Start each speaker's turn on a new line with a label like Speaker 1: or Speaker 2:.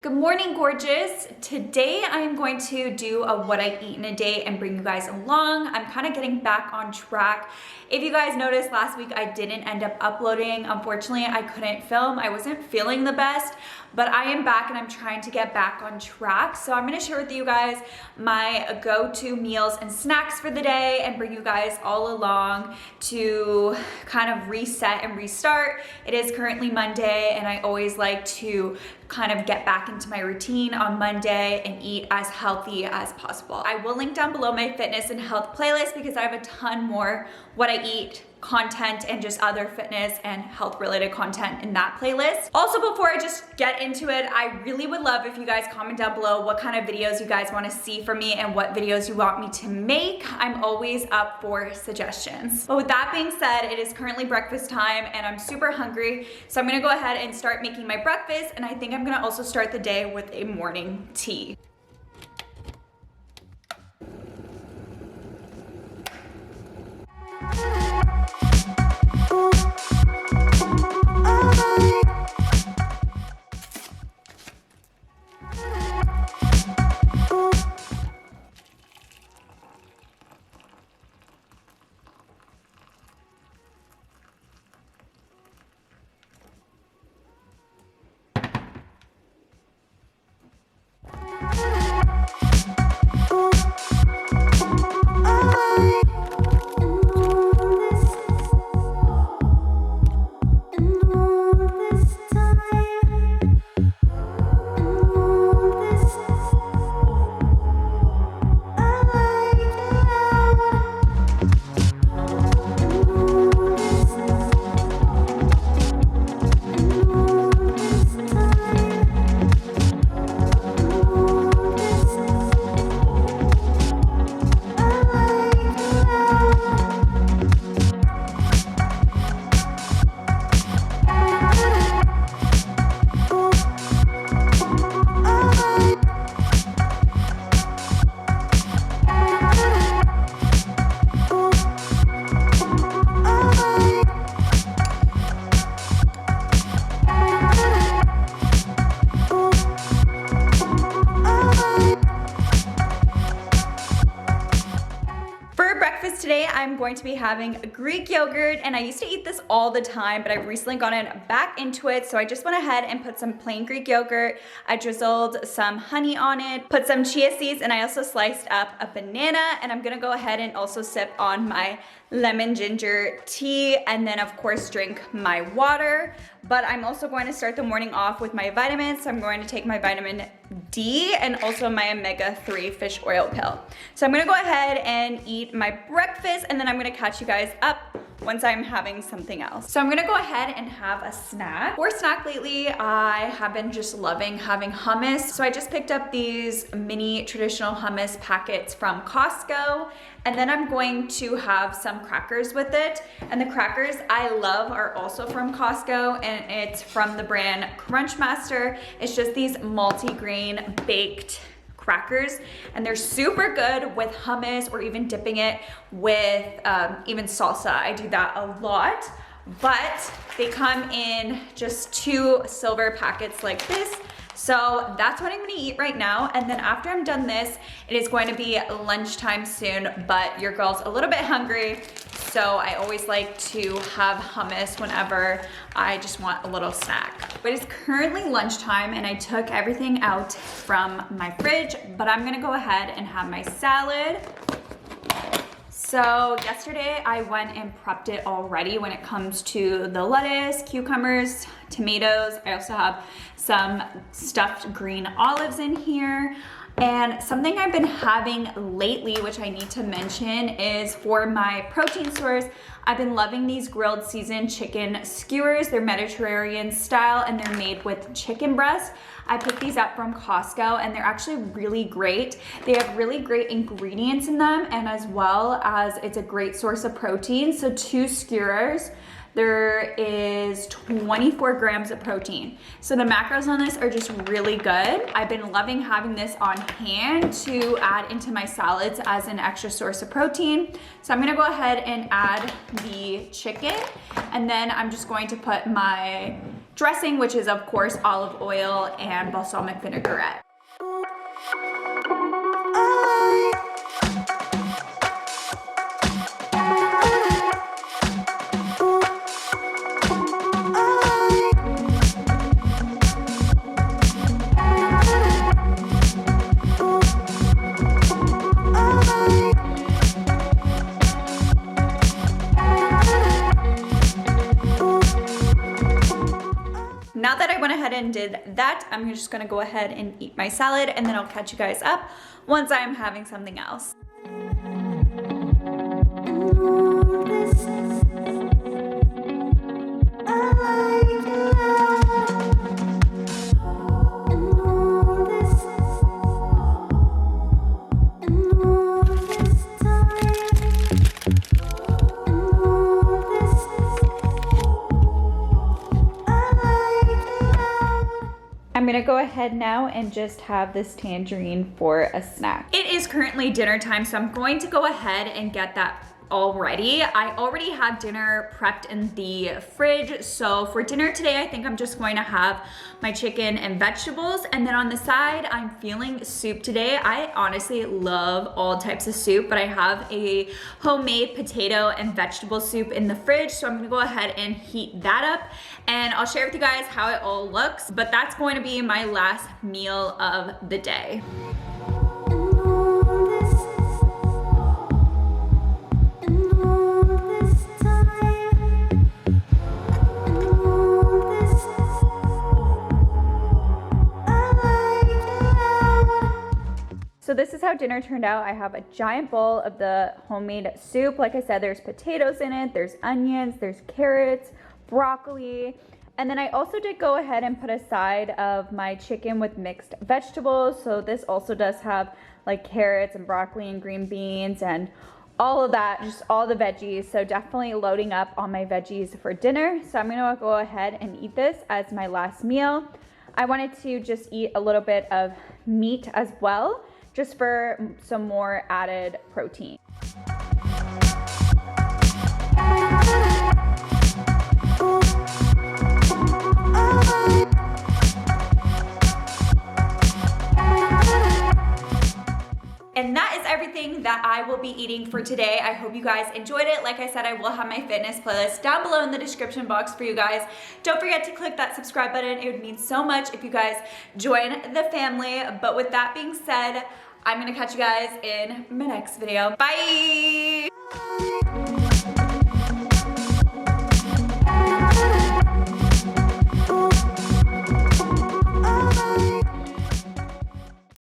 Speaker 1: Good morning, gorgeous. Today I am going to do a what I eat in a day and bring you guys along. I'm kind of getting back on track. If you guys noticed last week, I didn't end up uploading. Unfortunately, I couldn't film. I wasn't feeling the best, but I am back and I'm trying to get back on track. So I'm gonna share with you guys my go-to meals and snacks for the day and bring you guys all along to kind of reset and restart. It is currently Monday and I always like to kind of get back into my routine on Monday and eat as healthy as possible. I will link down below my fitness and health playlist because I have a ton more what I eat content and just other fitness and health related content in that playlist. Also, before I just get into it, I really would love if you guys comment down below what kind of videos you guys want to see from me and what videos you want me to make. I'm always up for suggestions. But with that being said, it is currently breakfast time and I'm super hungry. So I'm gonna go ahead and start making my breakfast, and I think I'm gonna also start the day with a morning tea. Today I'm going to be having Greek yogurt, and I used to eat this all the time, but I've recently gotten back into it. So I just went ahead and put some plain Greek yogurt. I drizzled some honey on it, put some chia seeds, and I also sliced up a banana, and I'm gonna go ahead and also sip on my lemon ginger tea, and then of course drink my water. But I'm also going to start the morning off with my vitamins. So I'm going to take my vitamin D and also my omega-3 fish oil pill. So I'm gonna go ahead and eat my breakfast, and then I'm gonna catch you guys up once I'm having something else. So I'm gonna go ahead and have a snack. For snack lately, I have been just loving having hummus. So I just picked up these mini traditional hummus packets from Costco, and then I'm going to have some crackers with it. And the crackers I love are also from Costco, and it's from the brand Crunchmaster. It's just these multi-grain baked crackers, and they're super good with hummus or even dipping it with even salsa. I do that a lot, but they come in just 2 silver packets like this. So that's what I'm gonna eat right now. And then after I'm done this, it is going to be lunchtime soon, but your girl's a little bit hungry. So I always like to have hummus whenever I just want a little snack. But it's currently lunchtime and I took everything out from my fridge, but I'm gonna go ahead and have my salad. So yesterday I went and prepped it already when it comes to the lettuce, cucumbers, tomatoes. I also have some stuffed green olives in here. And something I've been having lately, which I need to mention, is for my protein source, I've been loving these grilled seasoned chicken skewers. They're Mediterranean style and they're made with chicken breast. I picked these up from Costco and they're actually really great. They have really great ingredients in them, and as well as it's a great source of protein. So 2 skewers. There is 24 grams of protein. So the macros on this are just really good. I've been loving having this on hand to add into my salads as an extra source of protein. So I'm gonna go ahead and add the chicken, and then I'm just going to put my dressing, which is of course olive oil and balsamic vinaigrette. Now that I went ahead and did that, I'm just gonna go ahead and eat my salad, and then I'll catch you guys up once I'm having something else. I'm gonna go ahead now and just have this tangerine for a snack. It is currently dinner time, so I'm going to go ahead and get that all ready. I already have dinner prepped in the fridge, so for dinner today, I think I'm just going to have my chicken and vegetables, and then on the side, I'm feeling soup today. I honestly love all types of soup, but I have a homemade potato and vegetable soup in the fridge, so I'm gonna go ahead and heat that up, and I'll share with you guys how it all looks, but that's going to be my last meal of the day. So this is how dinner turned out. I have a giant bowl of the homemade soup. Like I said, there's potatoes in it, there's onions, there's carrots, broccoli, and then I also did go ahead and put a side of my chicken with mixed vegetables. So this also does have like carrots and broccoli and green beans and all of that, just all the veggies. So definitely loading up on my veggies for dinner. So I'm gonna go ahead and eat this as my last meal. I wanted to just eat a little bit of meat as well, just for some more added protein. And that is everything that I will be eating for today. I hope you guys enjoyed it. Like I said, I will have my fitness playlist down below in the description box for you guys. Don't forget to click that subscribe button. It would mean so much if you guys join the family. But with that being said, I'm gonna catch you guys in my next video. Bye!